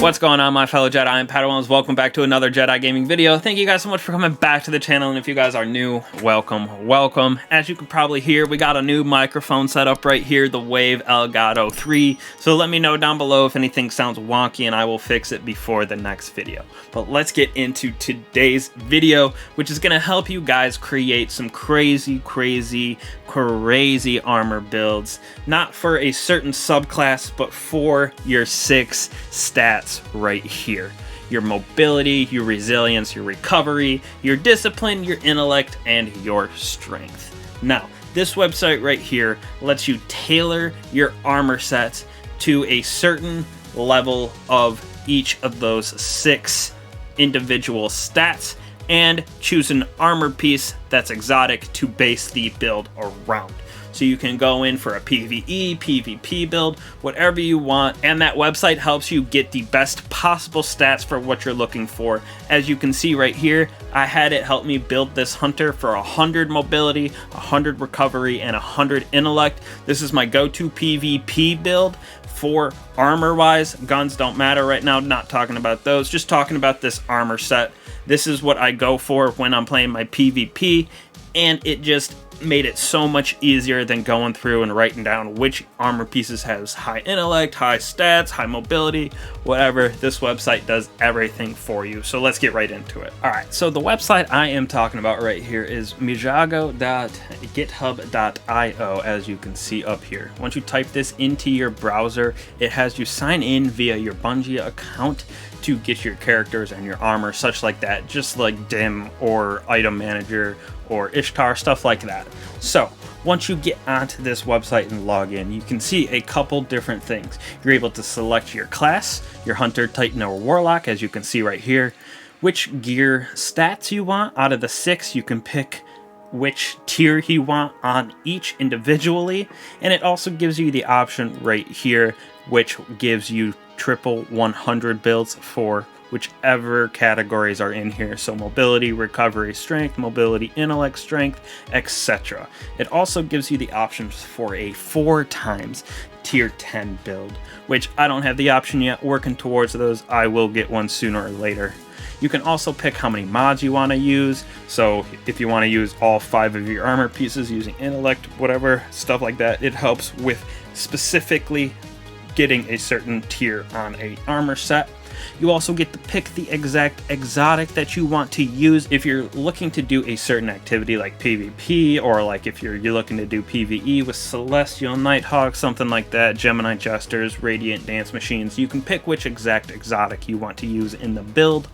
What's going on, my fellow Jedi and Padawans? Welcome back to another Jedi gaming video. Thank you guys so much for coming back to the channel, and if you guys are new, welcome, welcome. As you can probably hear, we got a new microphone set up right here, the Wave Elgato 3, so let me know down below if anything sounds wonky and I will fix it before the next video. But let's get into today's video, which is going to help you guys create some crazy armor builds, not for a certain subclass, but for your 6 stats right here. Your mobility, your resilience, your recovery, your discipline, your intellect, and your strength. Now, this website right here lets you tailor your armor sets to a certain level of each of those 6 individual stats and choose an armor piece that's exotic to base the build around. So you can go in for a PvE, PvP build, whatever you want, and that website helps you get the best possible stats for what you're looking for. As you can see right here, I had it help me build this hunter for 100 mobility, 100 recovery, and 100 intellect. This is my go-to PvP build. For armor wise, guns don't matter right now, not talking about those, just talking about this armor set. This is what I go for when I'm playing my PvP, and it just made it so much easier than going through and writing down which armor pieces has high intellect, high stats, high mobility, whatever. This website does everything for you. So let's get right into it. All right, so the website I am talking about right here is mijago.github.io, as you can see up here. Once you type this into your browser, it has you sign in via your Bungie account to get your characters and your armor, such like that, just like DIM or Item Manager or Ishtar, stuff like that. So once you get onto this website and log in, you can see a couple different things. You're able to select your class, your Hunter, Titan, or Warlock, as you can see right here, which gear stats you want. Out of the 6, you can pick which tier you want on each individually, and it also gives you the option right here, which gives you triple 100 builds for whichever categories are in here. So mobility, recovery, strength, mobility, intellect, strength, etc. It also gives you the options for a 4 times tier 10 build, which I don't have the option yet, working towards those. I will get one sooner or later. You can also pick how many mods you want to use. So if you want to use all 5 of your armor pieces using intellect, whatever, stuff like that, it helps with specifically getting a certain tier on a armor set. You also get to pick the exact exotic that you want to use if you're looking to do a certain activity like PvP, or like if you're looking to do PvE with Celestial Nighthawk, something like that, Gemini Jesters, Radiant Dance Machines. You can pick which exact exotic you want to use in the build.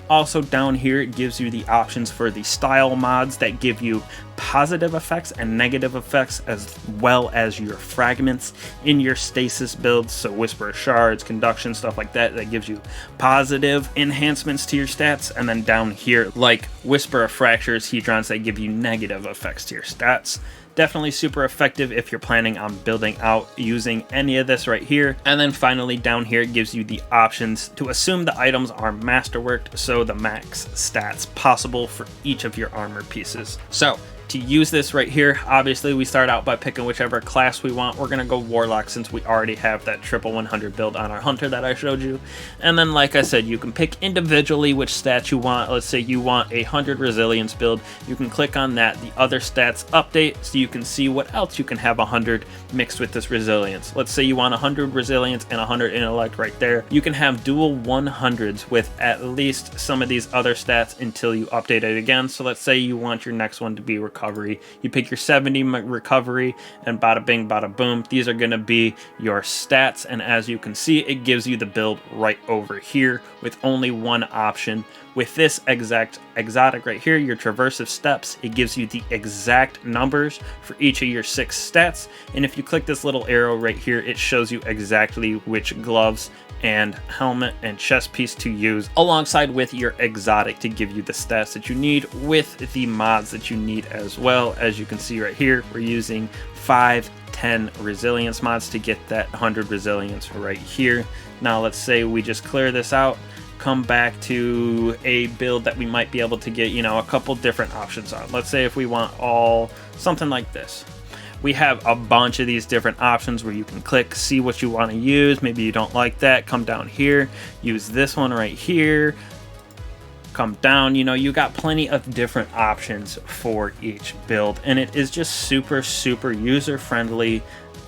Also down here, it gives you the options for the style mods that give you positive effects and negative effects, as well as your fragments in your stasis builds. So Whisper of Shards, Conduction, stuff like that, that gives you positive enhancements to your stats. And then down here, like Whisper of Fractures, Hedrons, that give you negative effects to your stats. Definitely super effective if you're planning on building out using any of this right here. And then finally down here, it gives you the options to assume the items are masterworked, so the max stats possible for each of your armor pieces. So to use this right here, obviously we start out by picking whichever class we want. We're gonna go Warlock since we already have that triple 100 build on our Hunter that I showed you. And then, like I said, you can pick individually which stats you want. Let's say you want a 100 resilience build. You can click on that. The other stats update so you can see what else you can have 100 mixed with this resilience. Let's say you want 100 resilience and 100 intellect right there. You can have dual 100s with at least some of these other stats until you update it again. So let's say you want your next one to be recovery. You pick your 70 recovery, and bada bing, bada boom. These are going to be your stats, and as you can see, it gives you the build right over here with only one option. With this exact exotic right here, your traversive steps, it gives you the exact numbers for each of your 6 stats. And if you click this little arrow right here, it shows you exactly which gloves and helmet and chest piece to use, alongside with your exotic to give you the stats that you need, with the mods that you need as well. As you can see right here, we're using 5, 10 resilience mods to get that 100 resilience right here. Now let's say we just clear this out, come back to a build that we might be able to get, you know, a couple different options on. Let's say if we want all something like this. We have a bunch of these different options where you can click, see what you want to use. Maybe you don't like that, come down here, use this one right here, come down. You know, you got plenty of different options for each build, and it is just super user friendly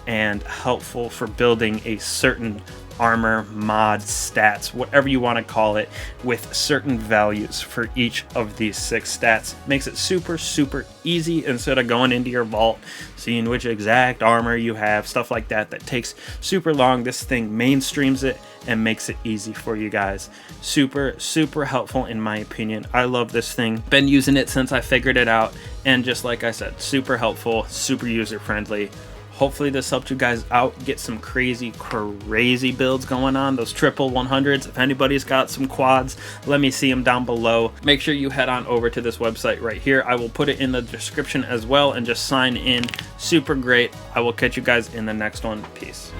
and helpful for building a certain armor, mod, stats, whatever you want to call it, with certain values for each of these 6 stats. Makes it super easy instead of going into your vault, seeing which exact armor you have, stuff like that. That takes super long. This thing mainstreams it and makes it easy for you guys. Super helpful in my opinion. I love this thing. Been using it since I figured it out, and just like I said, super helpful, super user friendly. Hopefully this helped you guys out, get some crazy builds going on, those triple 100s. If anybody's got some quads, let me see them down below. Make sure you head on over to this website right here. I will put it in the description as well, and just sign in. Super great. I will catch you guys in the next one. Peace.